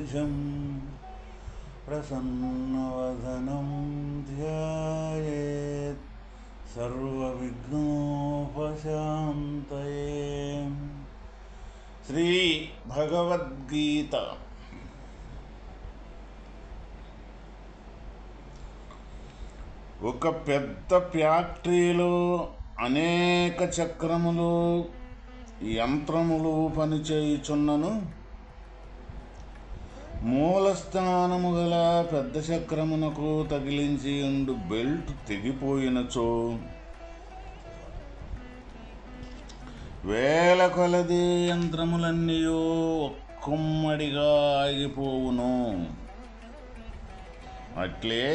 पूर्णमादापूर्णमिदमुद्घाट्य प्रसन्नवदनं ध्यायेत् सर्वविघ्नोपशान्तये। శ్రీ భగవద్గీత ఒక పెద్ద ఫ్యాక్టరీలో అనేక చక్రములు యంత్రములు పనిచేయుచున్నను. మూలస్థానము గల పెద్ద చక్రమునకు తగిలించి ఉండు బెల్ట్ తెగిపోయినచో వేల కొలది యంత్రములన్నీ ఒక్కమ్మడిగా ఆగిపోవును. అట్లే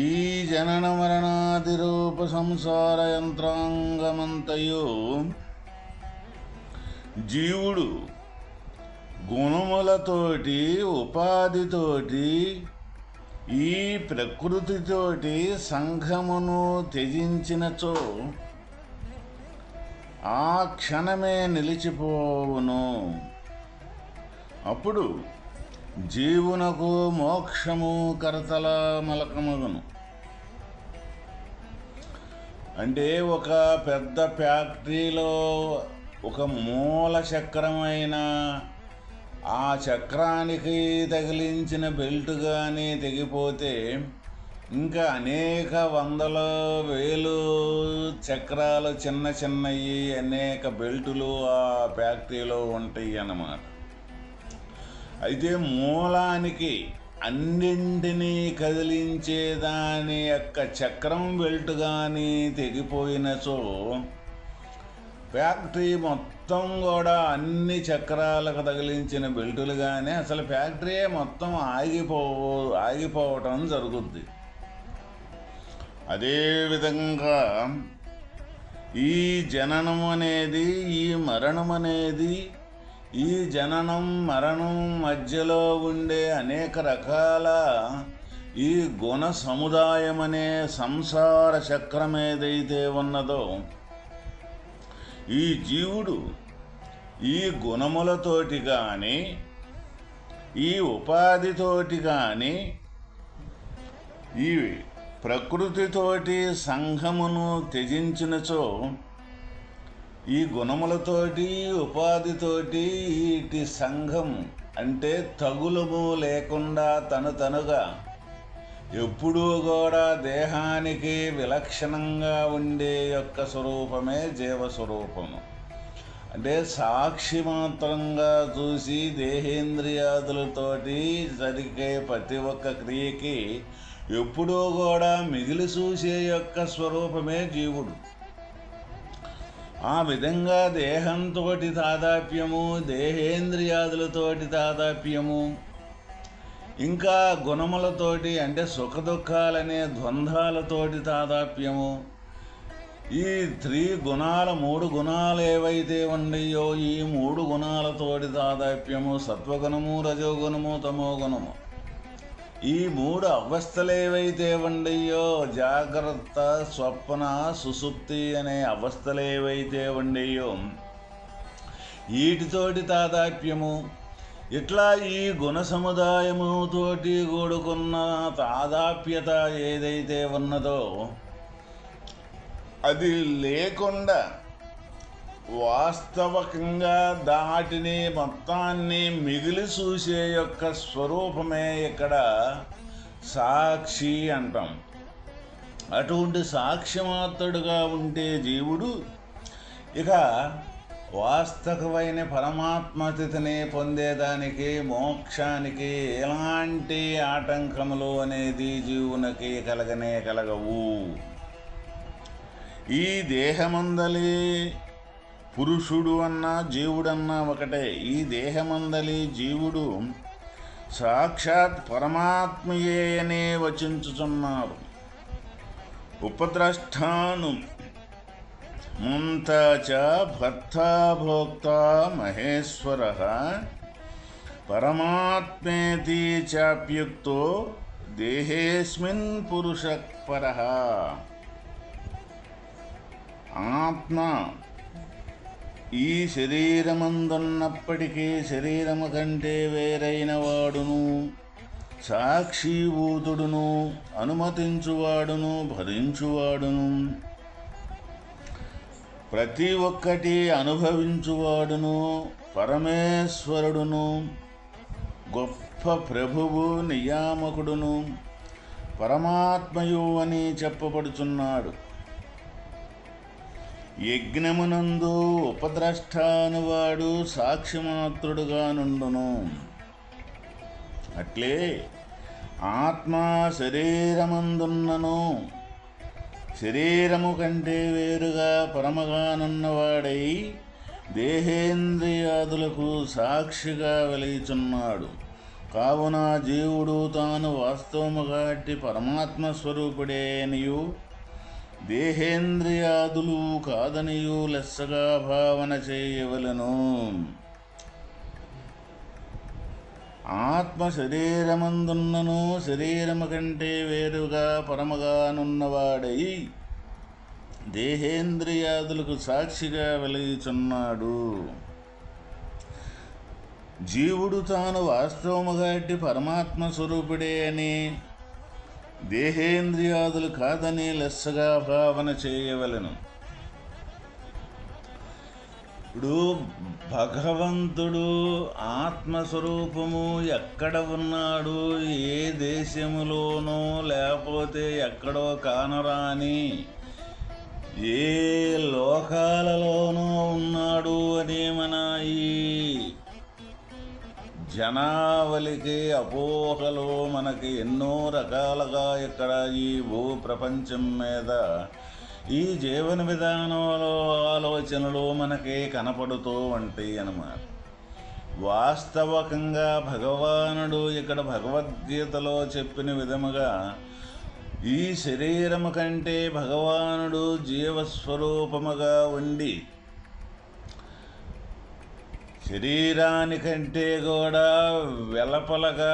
ఈ జనన మరణాది రూప సంసార యంత్రాంగమంతయు జీవుడు గుణములతోటి ఉపాధితోటి ఈ ప్రకృతితోటి సంఘమును త్యజించినచో ఆ క్షణమే నిలిచిపోవును. అప్పుడు జీవునకు మోక్షము కరతల మలకమగును. అంటే ఒక పెద్ద ఫ్యాక్టరీలో ఒక మూల చక్రమైన ఆ చక్రానికి తగిలించిన బెల్ట్ కానీ తెగిపోతే ఇంకా అనేక వందల వేలు చక్రాలు చిన్న చిన్నవి అనేక బెల్టులు ఆ ఫ్యాక్టరీలో ఉంటాయి అన్నమాట. అయితే మూలానికి అన్నింటినీ కదిలించే దాని యొక్క చక్రం బెల్ట్ కానీ తెగిపోయినచో ఫ్యాక్టరీ మొత్తం కూడా అన్ని చక్రాలకు తగిలించిన బెల్టులు కానీ అసలు ఫ్యాక్టరీ మొత్తం ఆగిపోవటం జరుగుద్ది. అదేవిధంగా ఈ జననం అనేది ఈ మరణం అనేది ఈ జననం మరణం మధ్యలో ఉండే అనేక రకాల ఈ గుణ సముదాయం అనే సంసార చక్రం ఏదైతే ఉన్నదో ఈ జీవుడు ఈ గుణములతోటి కానీ ఈ ఉపాధితోటి కానీ ఈ ప్రకృతితోటి సంఘమును త్యజించినచో ఈ గుణములతోటి ఉపాధితోటి వీటి సంఘం అంటే తగులము లేకుండా తనుగా ఎప్పుడూ కూడా దేహానికి విలక్షణంగా ఉండే యొక్క స్వరూపమే జీవస్వరూపము. అంటే సాక్షి మాత్రంగా చూసి దేహేంద్రియాదులతోటి జరిగే ప్రతి ఒక్క క్రియకి ఎప్పుడూ కూడా మిగిలి చూసే యొక్క స్వరూపమే జీవుడు. ఆ విధంగా దేహంతో తాదాప్యము, దేహేంద్రియాదులతోటి తాదాప్యము, ఇంకా గుణములతోటి అంటే సుఖదుఖాలనే ద్వంద్వాలతోటి తాదాప్యము, ఈ మూడు గుణాలు ఏవైతే ఉన్నాయో ఈ మూడు గుణాలతోటి తాదాప్యము, సత్వగుణము, రజోగుణము, తమోగుణము, ఈ మూడు అవస్థలు ఏవైతే ఉన్నాయో జాగ్రత్త, స్వప్న, సుషుప్తి అనే అవస్థలు ఏవైతే ఉన్నాయో వీటితోటి తాదాప్యము, ఇట్లా ఈ గుణ సముదాయముతోటి కూడుకున్న తాదాప్యత ఏదైతే ఉన్నదో అది లేకుండా వాస్తవకంగా దాటిని మొత్తాన్ని మిగిలి చూసే యొక్క స్వరూపమే ఇక్కడ సాక్షి అంటాం. అటువంటి సాక్షిమాత్రుడుగా ఉంటే జీవుడు ఇక వాస్తవమైన పరమాత్మతిని పొందేదానికి మోక్షానికి ఎలాంటి ఆటంకములు అనేది జీవునికి కలగవు. ఈ దేహమందలి పురుషుడు అన్నా జీవుడన్నా ఒకటే. ఈ దేహమందలి జీవుడు సాక్షాత్ పరమాత్మయే అనే వచించుచున్నారు. ఉపద్రష్టాను మంత చ భర్త భోక్త మహేశ్వర పరమాత్మేతి చాప్యుక్తో దేహేస్మిన్ పురుష పరః. ఆత్మ ఈ శరీరమందున్నప్పటికీ శరీరము కంటే వేరైన వాడును, సాక్షిభూతుడును, అనుమతించువాడును, భరించువాడును, ప్రతి ఒక్కటి అనుభవించువాడును, పరమేశ్వరుడును, గొప్ప ప్రభువు, నియామకుడును, పరమాత్మయు అని చెప్పబడుచున్నాడు. యజ్ఞమునందు ఉపద్రష్ట అనువాడు సాక్షిమాత్రుడుగా నుండును. అట్లే ఆత్మ శరీరమందున్నను శరీరము కంటే వేరుగా పరమగానున్నవాడై దేహేంద్రియాదులకు సాక్షిగా వెలిచున్నాడు. కావున జీవుడు తాను వాస్తవముగా పరమాత్మ స్వరూపుడే అనియు దేహేంద్రియాదులు కాదనియు లెస్సగా భావన చేయవలెను. ఆత్మ శరీరమందున్నను శరీరము కంటే వేరుగా పరమగానున్నవాడై దేహేంద్రియాదులకు సాక్షిగా వెలుగుచున్నాడు. జీవుడు తాను వాస్తవముగా పరమాత్మ స్వరూపుడే అని దేహేంద్రియాదులు కాదని లెస్సగా భావన చేయవలెను. ఇప్పుడు భగవంతుడు ఆత్మస్వరూపము ఎక్కడ ఉన్నాడు, ఏ దేశములోనో లేకపోతే ఎక్కడో కానరాని ఏ లోకాలలోనూ ఉన్నాడు అని మన ఈ జనావళికి అపోహలు మనకి ఎన్నో రకాలుగా ఇక్కడ ఈ భూ ప్రపంచం మీద ఈ జీవన విధానంలో ఆలోచనలు మనకి కనపడుతూ ఉంటాయి అన్నమాట. వాస్తవకంగా భగవానుడు ఇక్కడ భగవద్గీతలో చెప్పిన విధముగా ఈ శరీరము కంటే భగవానుడు జీవస్వరూపముగా ఉండి శరీరానికంటే కూడా వెలపలగా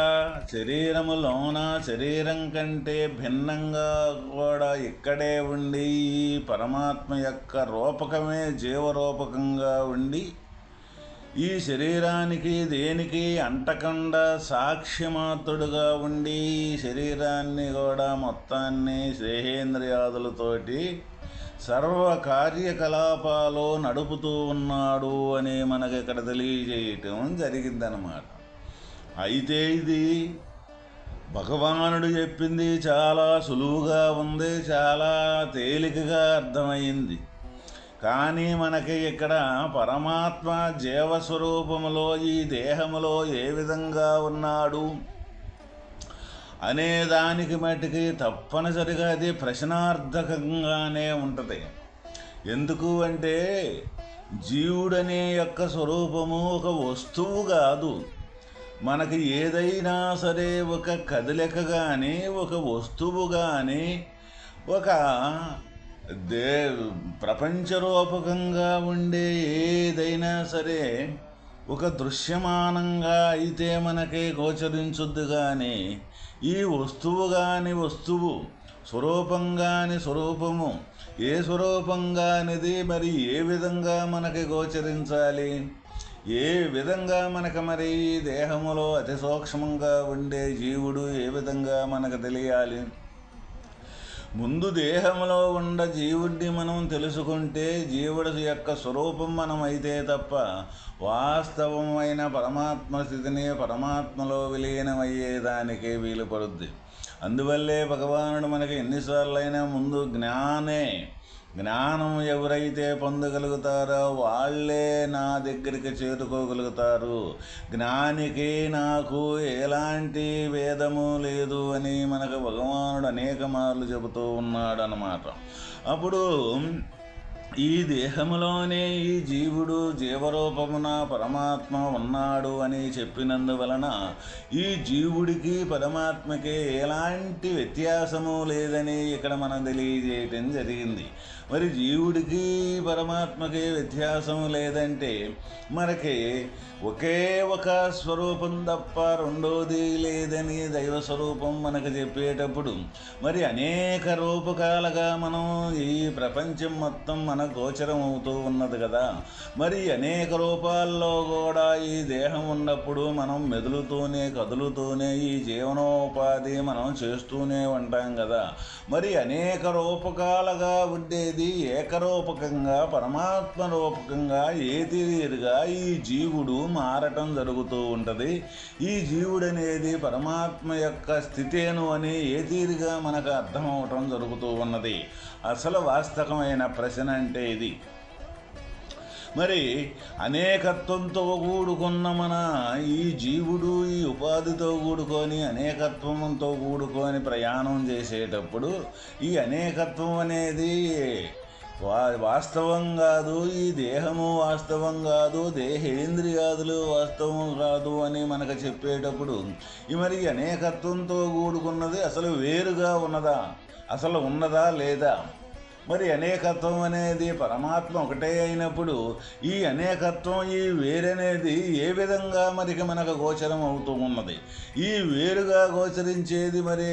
శరీరములోన శరీరం కంటే భిన్నంగా కూడా ఇక్కడే ఉండి ఈ పరమాత్మ యొక్క రూపకమే జీవరూపకంగా ఉండి ఈ శరీరానికి దేనికి అంటకుండా సాక్ష్యమాత్రుడుగా ఉండి ఈ శరీరాన్ని కూడా మొత్తాన్ని దేహేంద్రియాదులతోటి సర్వ కార్యకలాపాలు నడుపుతూ ఉన్నాడు అని మనకి ఇక్కడ తెలియజేయటం జరిగిందనమాట. అయితే ఇది భగవానుడు చెప్పింది చాలా సులువుగా ఉంది, చాలా తేలికగా అర్థమైంది. కానీ మనకి ఇక్కడ పరమాత్మ జీవస్వరూపములో ఈ దేహములో ఏ విధంగా ఉన్నాడు అనే దానికి మట్టుకి తప్పనిసరిగా అది ప్రశ్నార్థకంగానే ఉంటుంది. ఎందుకు అంటే జీవుడనే యొక్క స్వరూపము ఒక వస్తువు కాదు. మనకి ఏదైనా సరే ఒక కదలిక కానీ ఒక వస్తువు కానీ ఒక ప్రపంచరూపకంగా ఉండే ఏదైనా సరే ఒక దృశ్యమానంగా అయితే మనకే గోచరించుద్ది. కానీ ఈ వస్తువు కాని వస్తువు, స్వరూపం కాని స్వరూపము, ఏ స్వరూపంగానిది మరి ఏ విధంగా మనకి గోచరించాలి, ఏ విధంగా మనకు మరి ఈ దేహములో అతి సూక్ష్మంగా ఉండే జీవుడు ఏ విధంగా మనకు తెలియాలి? ముందు దేహంలో ఉన్న జీవుడిని మనం తెలుసుకుంటే జీవుడి యొక్క స్వరూపం మనం అయితే తప్ప వాస్తవమైన పరమాత్మ స్థితిని పరమాత్మలో విలీనమయ్యేదానికే వీలు పడుద్ది. అందువల్లే భగవానుడు మనకి ఎన్నిసార్లైనా ముందు జ్ఞానం ఎవరైతే పొందగలుగుతారో వాళ్ళే నా దగ్గరికి చేరుకోగలుగుతారు, జ్ఞానికి నాకు ఎలాంటి భేదము లేదు అని మనకు భగవానుడు అనేక మార్లు చెబుతూ ఉన్నాడు అన్నమాట. అప్పుడు ఈ దేహములోనే ఈ జీవుడు జీవరూపమున పరమాత్మ ఉన్నాడు అని చెప్పినందువలన ఈ జీవుడికి పరమాత్మకి ఎలాంటి వ్యత్యాసము లేదని ఇక్కడ మనం తెలియజేయటం జరిగింది. మరి జీవుడికి పరమాత్మకి వ్యత్యాసం లేదంటే మనకి ఒకే ఒక స్వరూపం తప్ప రెండోది లేదని దైవస్వరూపం మనకు చెప్పేటప్పుడు మరి అనేక రూపకాలుగా మనం ఈ ప్రపంచం మొత్తం మన మనకు గోచరం అవుతూ ఉన్నది కదా. మరి అనేక రూపాల్లో కూడా ఈ దేహం ఉన్నప్పుడు మనం మెదులుతూనే కదులుతూనే ఈ జీవనోపాధి మనం చేస్తూనే ఉంటాం కదా. మరి అనేక రూపకాలుగా ఉండేది ఏకరూపకంగా పరమాత్మ రూపకంగా ఏతీరుగా ఈ జీవుడు మారటం జరుగుతూ ఉంటుంది. ఈ జీవుడు అనేది పరమాత్మ యొక్క స్థితేను అని ఏతీరుగా మనకు అర్థమవటం జరుగుతూ ఉన్నది. అసలు వాస్తవమైన ప్రశ్న అంటే ఇది. మరి అనేకత్వంతో కూడుకున్న మన ఈ జీవుడు ఈ ఉపాధితో కూడుకొని అనేకత్వంతో కూడుకొని ప్రయాణం చేసేటప్పుడు ఈ అనేకత్వం అనేది వాస్తవం కాదు, ఈ దేహము వాస్తవం కాదు, దేహేంద్రియాదులు వాస్తవం కాదు అని మనకు చెప్పేటప్పుడు మరి అనేకత్వంతో కూడుకున్నది అసలు వేరుగా ఉన్నదా, అసలు ఉన్నదా లేదా? మరి అనేకత్వం అనేది పరమాత్మ ఒకటే అయినప్పుడు ఈ అనేకత్వం ఈ వేరనేది ఏ విధంగా మనకు గోచరం అవుతూ ఉన్నది? ఈ వేరుగా గోచరించేది మరి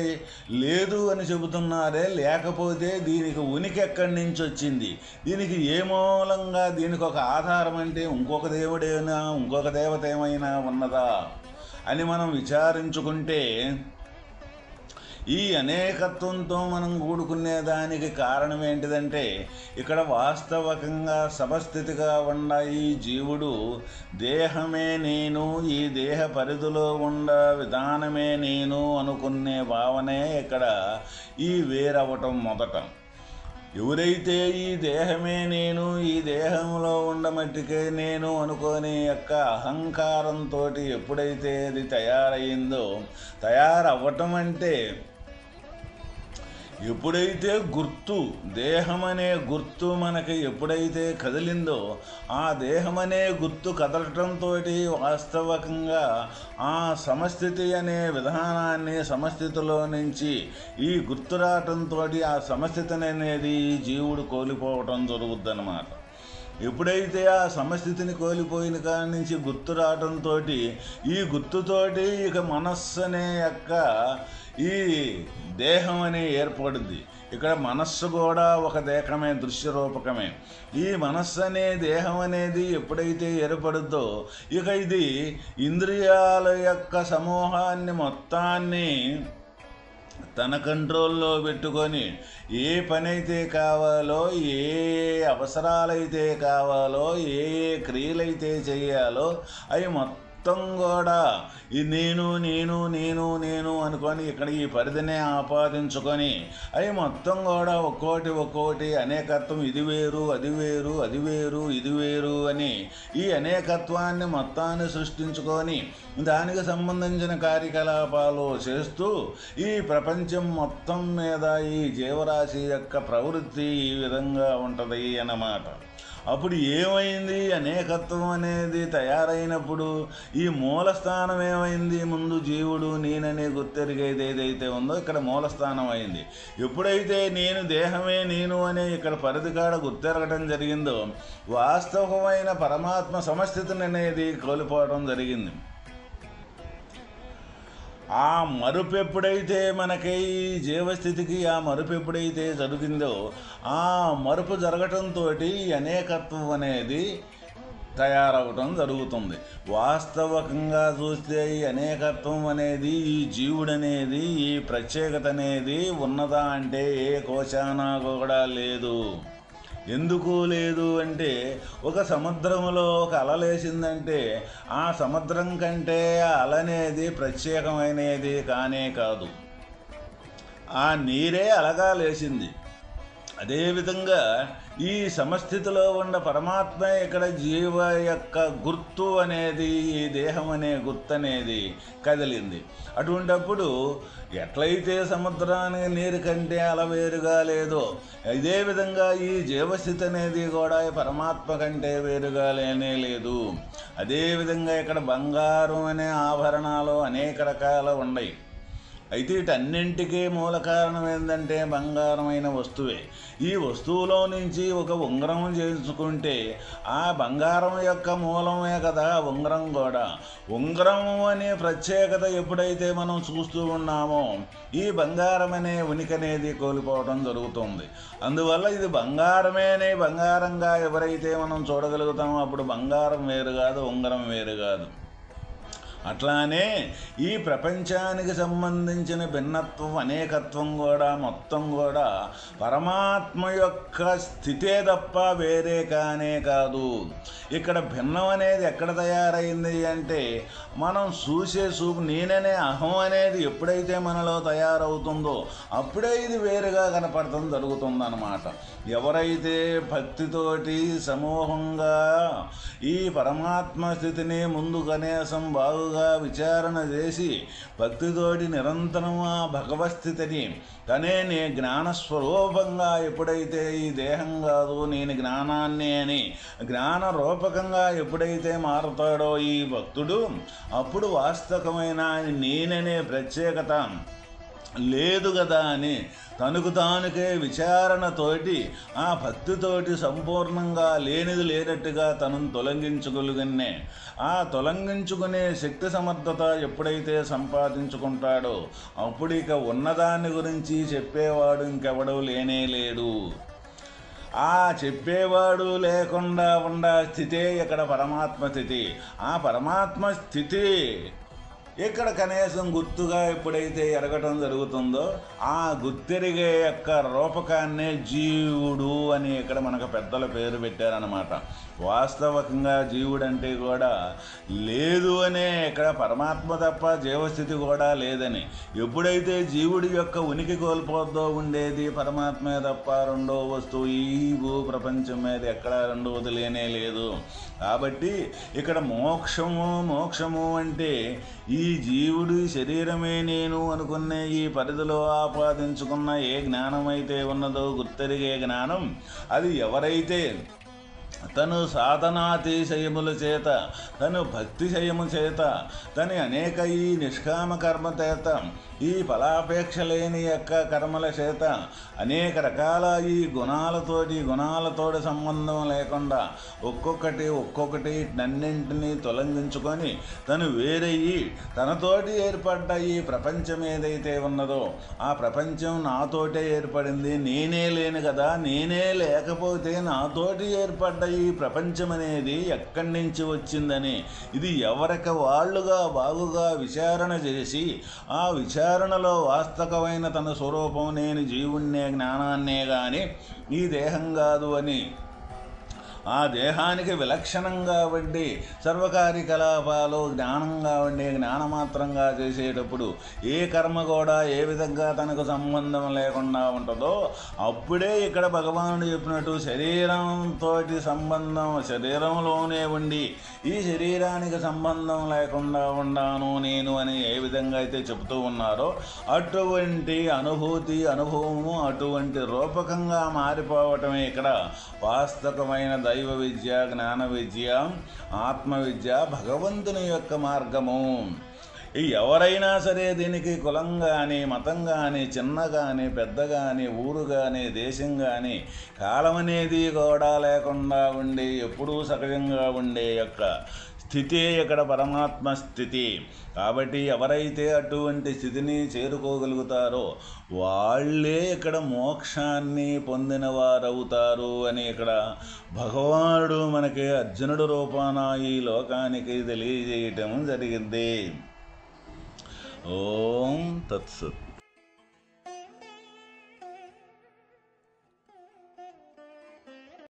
లేదు అని చెబుతున్నారే, లేకపోతే దీనికి ఉనికి ఎక్కడి నుంచి వచ్చింది? దీనికి ఏ మూలంగా దీనికి ఒక ఆధారం అంటే ఇంకొక దేవుడైనా ఇంకొక దేవత ఏమైనా ఉన్నదా అని మనం విచారించుకుంటే ఈ అనేకత్వంతో మనం కూడుకునే దానికి కారణం ఏంటిదంటే ఇక్కడ వాస్తవకంగా సమస్థితిగా ఉన్న ఈ జీవుడు దేహమే నేను, ఈ దేహ పరిధిలో ఉన్న విధానమే నేను అనుకునే భావనే ఇక్కడ ఈ వేరవటం మొదట. ఎవరైతే ఈ దేహమే నేను, ఈ దేహంలో ఉండమట్టికే నేను అనుకోని యొక్క అహంకారంతో ఎప్పుడైతే అది తయారయ్యిందో, తయారవ్వటం అంటే ఎప్పుడైతే గుర్తు దేహం అనే గుర్తు మనకి ఎప్పుడైతే కదిలిందో ఆ దేహం అనే గుర్తు కదలటంతో వాస్తవకంగా ఆ సమస్థితి అనే విధానాన్ని సమస్థితిలో నుంచి ఈ గుర్తు రావటంతో ఆ సమస్థితిని అనేది ఈ జీవుడు కోల్పోవటం జరుగుద్దన్నమాట. ఎప్పుడైతే ఆ సమస్థితిని కోల్పోయిన కాడి నుంచి గుర్తు రావటంతో ఈ గుర్తుతోటి ఇక మనస్సు అనే యొక్క ఈ దేహం అనే ఏర్పడుద్ది. ఇక్కడ మనస్సు కూడా ఒక దేహమే, దృశ్యరూపకమే. ఈ మనస్సు అనే దేహం అనేది ఎప్పుడైతే ఏర్పడుద్దో ఇక ఇది ఇంద్రియాల యొక్క సమూహాన్ని మొత్తాన్ని తన కంట్రోల్లో పెట్టుకొని ఏ పని అయితే కావాలో, ఏ అవసరాలైతే కావాలో, ఏ క్రియలైతే చేయాలో అవి మొత్తం కూడా ఈ నేను నేను నేను నేను అనుకొని ఇక్కడ ఈ పరిధినే ఆపాదించుకొని అవి మొత్తం కూడా ఒక్కోటి అనేకత్వం, ఇది వేరు అది వేరు అది వేరు ఇది వేరు అని ఈ అనేకత్వాన్ని మొత్తాన్ని సృష్టించుకొని దానికి సంబంధించిన కార్యకలాపాలు చేస్తూ ఈ ప్రపంచం మొత్తం మీద ఈ జీవరాశి యొక్క ప్రవృత్తి ఈ విధంగా ఉంటుంది అన్నమాట. అప్పుడు ఏమైంది? అనేకత్వం అనేది తయారైనప్పుడు ఈ మూలస్థానం ఏమైంది? ముందు జీవుడు నేననే గుర్తెరిగేది ఏదైతే ఉందో ఇక్కడ మూలస్థానం అయింది. ఎప్పుడైతే నేను దేహమే నేను అనే ఇక్కడ పరిధికాడ గుర్తెరగటం జరిగిందో వాస్తవమైన పరమాత్మ సమస్థితిని అనేది కోల్పోవడం జరిగింది. ఆ మరుపు ఎప్పుడైతే మనకి ఈ జీవస్థితికి ఆ మరుపు ఎప్పుడైతే జరిగిందో ఆ మరుపు జరగటంతో అనేకత్వం అనేది తయారవటం జరుగుతుంది. వాస్తవకంగా చూస్తే ఈ అనేకత్వం అనేది ఈ జీవుడనేది ఈ ప్రత్యేకత అనేది ఉన్నదా అంటే ఏ కోశానా కూడా లేదు. ఎందుకు లేదు అంటే ఒక సముద్రంలో ఒక అలలేసిందంటే ఆ సముద్రం కంటే ఆ అలనేది ప్రత్యేకమైనది కానే కాదు, ఆ నీరే అలగా లేచింది. అదేవిధంగా ఈ సమస్థితిలో ఉన్న పరమాత్మ ఇక్కడ జీవ యొక్క గుర్తు అనేది ఈ దేహం అనే గుర్తు అనేది కదిలింది. అటువంటప్పుడు ఎట్లయితే సముద్రానికి నీరు కంటే అలవేరుగా లేదో ఇదే విధంగా ఈ జీవస్థితి అనేది కూడా పరమాత్మ కంటే వేరుగా లేనే లేదు. అదేవిధంగా ఇక్కడ బంగారం అనే ఆభరణాలు అనేక రకాలు ఉన్నాయి. అయితే వీటన్నింటికీ మూల కారణం ఏంటంటే బంగారమైన వస్తువే. ఈ వస్తువులో నుంచి ఒక ఉంగరం చేసుకుంటే ఆ బంగారం యొక్క మూలమే కదా ఉంగరం కూడా. ఉంగరం అనే ప్రత్యేకత ఎప్పుడైతే మనం చూస్తూ ఉన్నామో ఈ బంగారం అనే ఉనికి అనేది కోల్పోవడం జరుగుతుంది. అందువల్ల ఇది బంగారమే అనే బంగారంగా ఎవరైతే మనం చూడగలుగుతామో అప్పుడు బంగారం వేరు కాదు, ఉంగరం వేరు కాదు. అట్లానే ఈ ప్రపంచానికి సంబంధించిన భిన్నత్వం, అనేకత్వం కూడా మొత్తం కూడా పరమాత్మ యొక్క స్థితే తప్ప వేరే కానే కాదు. ఇక్కడ భిన్నం అనేది ఎక్కడ తయారైంది అంటే మనం చూసే చూపు, నేననే అహం అనేది ఎప్పుడైతే మనలో తయారవుతుందో అప్పుడే ఇది వేరుగా కనపడటం జరుగుతుందన్నమాట. ఎవరైతే భక్తితోటి సమూహంగా ఈ పరమాత్మ స్థితిని ముందు కనీసం బాగుగా విచారణ చేసి భక్తితోటి నిరంతరం ఆ భగవస్థితిని తనే జ్ఞానస్వరూపంగా ఎప్పుడైతే ఈ దేహం కాదు నేను జ్ఞానాన్ని అని జ్ఞాన రూపకంగా ఎప్పుడైతే మారుతాడో ఈ భక్తుడు, అప్పుడు వాస్తవమైన నేననే ప్రత్యేకత లేదు కదా అని తనకు తానుకే విచారణతోటి ఆ భక్తితోటి సంపూర్ణంగా లేనిది లేనట్టుగా తనను తొలగించగలిగినే ఆ తొలగించుకునే శక్తి సమర్థత ఎప్పుడైతే సంపాదించుకుంటాడో అప్పుడు ఇక ఉన్నదాన్ని గురించి చెప్పేవాడు ఇంకెవడూ లేనే లేడు. ఆ చెప్పేవాడు లేకుండా ఉన్న స్థితే ఇక్కడ పరమాత్మ స్థితి. ఆ పరమాత్మ స్థితి ఇక్కడ కనీసం గుర్తుగా ఎప్పుడైతే ఎరగటం జరుగుతుందో ఆ గుర్తెరిగే యొక్క రూపకాన్నే జీవుడు అని ఇక్కడ మనకు పెద్దల పేరు పెట్టారన్నమాట. వాస్తవకంగా జీవుడంటే కూడా లేదు అనే ఇక్కడ పరమాత్మ తప్ప జీవస్థితి కూడా లేదని. ఎప్పుడైతే జీవుడి యొక్క ఉనికి కోల్పోద్దో ఉండేది పరమాత్మే తప్ప రెండో వస్తువు ఈ ప్రపంచం మీద ఎక్కడ రెండవది లేనే లేదు. కాబట్టి ఇక్కడ మోక్షము అంటే ఈ జీవుడి శరీరమే నేను అనుకునే ఈ పరిధిలో ఆపాదించుకున్న ఏ జ్ఞానమైతే ఉన్నదో గుర్తెరిగే జ్ఞానం, అది ఎవరైతే తను సాధనాతిశయముల చేత, తను భక్తిశయము చేత, తను అనేక ఈ నిష్కామ కర్మ చేత, ఈ ఫలాపేక్ష లేని యొక్క కర్మల చేత అనేక రకాల ఈ గుణాలతోటి సంబంధం లేకుండా ఒక్కొక్కటి నన్నింటినీ తొలగించుకొని తను వేరయ్యి తనతోటి ఏర్పడ్డ ఈ ప్రపంచం ఏదైతే ఉన్నదో ఆ ప్రపంచం నాతోటే ఏర్పడింది, నేనే లేను కదా, నేనే లేకపోతే నాతోటి ఏర్పడ్డ ఈ ప్రపంచం అనేది ఎక్కడి నుంచి వచ్చిందని ఇది ఎవరికి వాళ్ళుగా బాగుగా విచారణ చేసి ఆ విచారణలో వాస్తవమైన తన స్వరూపం నేను జీవుణ్ణే జ్ఞానాన్నే గాని ఈ దేహం కాదు అని ఆ దేహానికి విలక్షణంగా ఉండి సర్వకార్యకలాపాలు జ్ఞానంగా ఉండి జ్ఞానమాత్రంగా చేసేటప్పుడు ఏ కర్మ కూడా ఏ విధంగా తనకు సంబంధం లేకుండా ఉంటుందో అప్పుడే ఇక్కడ భగవానుడు చెప్పినట్టు శరీరంతో సంబంధం శరీరంలోనే ఉండి ఈ శరీరానికి సంబంధం లేకుండా ఉన్నాను నేను అని ఏ విధంగా అయితే చెబుతూ ఉన్నారో అటువంటి అనుభవము అటువంటి రూపకంగా మారిపోవటమే ఇక్కడ వాస్తవమైన దైవ విద్య, జ్ఞాన విద్య, ఆత్మ విద్య, భగవంతుని యొక్క మార్గము. ఎవరైనా సరే దీనికి కులం కానీ మతం కానీ చిన్న కానీ పెద్ద కానీ ఊరు కానీ దేశం కానీ కాలం అనేది కూడా లేకుండా ఉండి ఎప్పుడూ సహజంగా ఉండే యొక్క స్థితి ఇక్కడ పరమాత్మ స్థితి. కాబట్టి ఎవరైతే అటువంటి స్థితిని చేరుకోగలుగుతారో వాళ్ళే ఇక్కడ మోక్షాన్ని పొందిన వారవుతారు అని ఇక్కడ భగవానుడు మనకి అర్జునుడు రూపాన ఈ లోకానికి తెలియజేయటం జరిగింది. ఓం తత్సత్.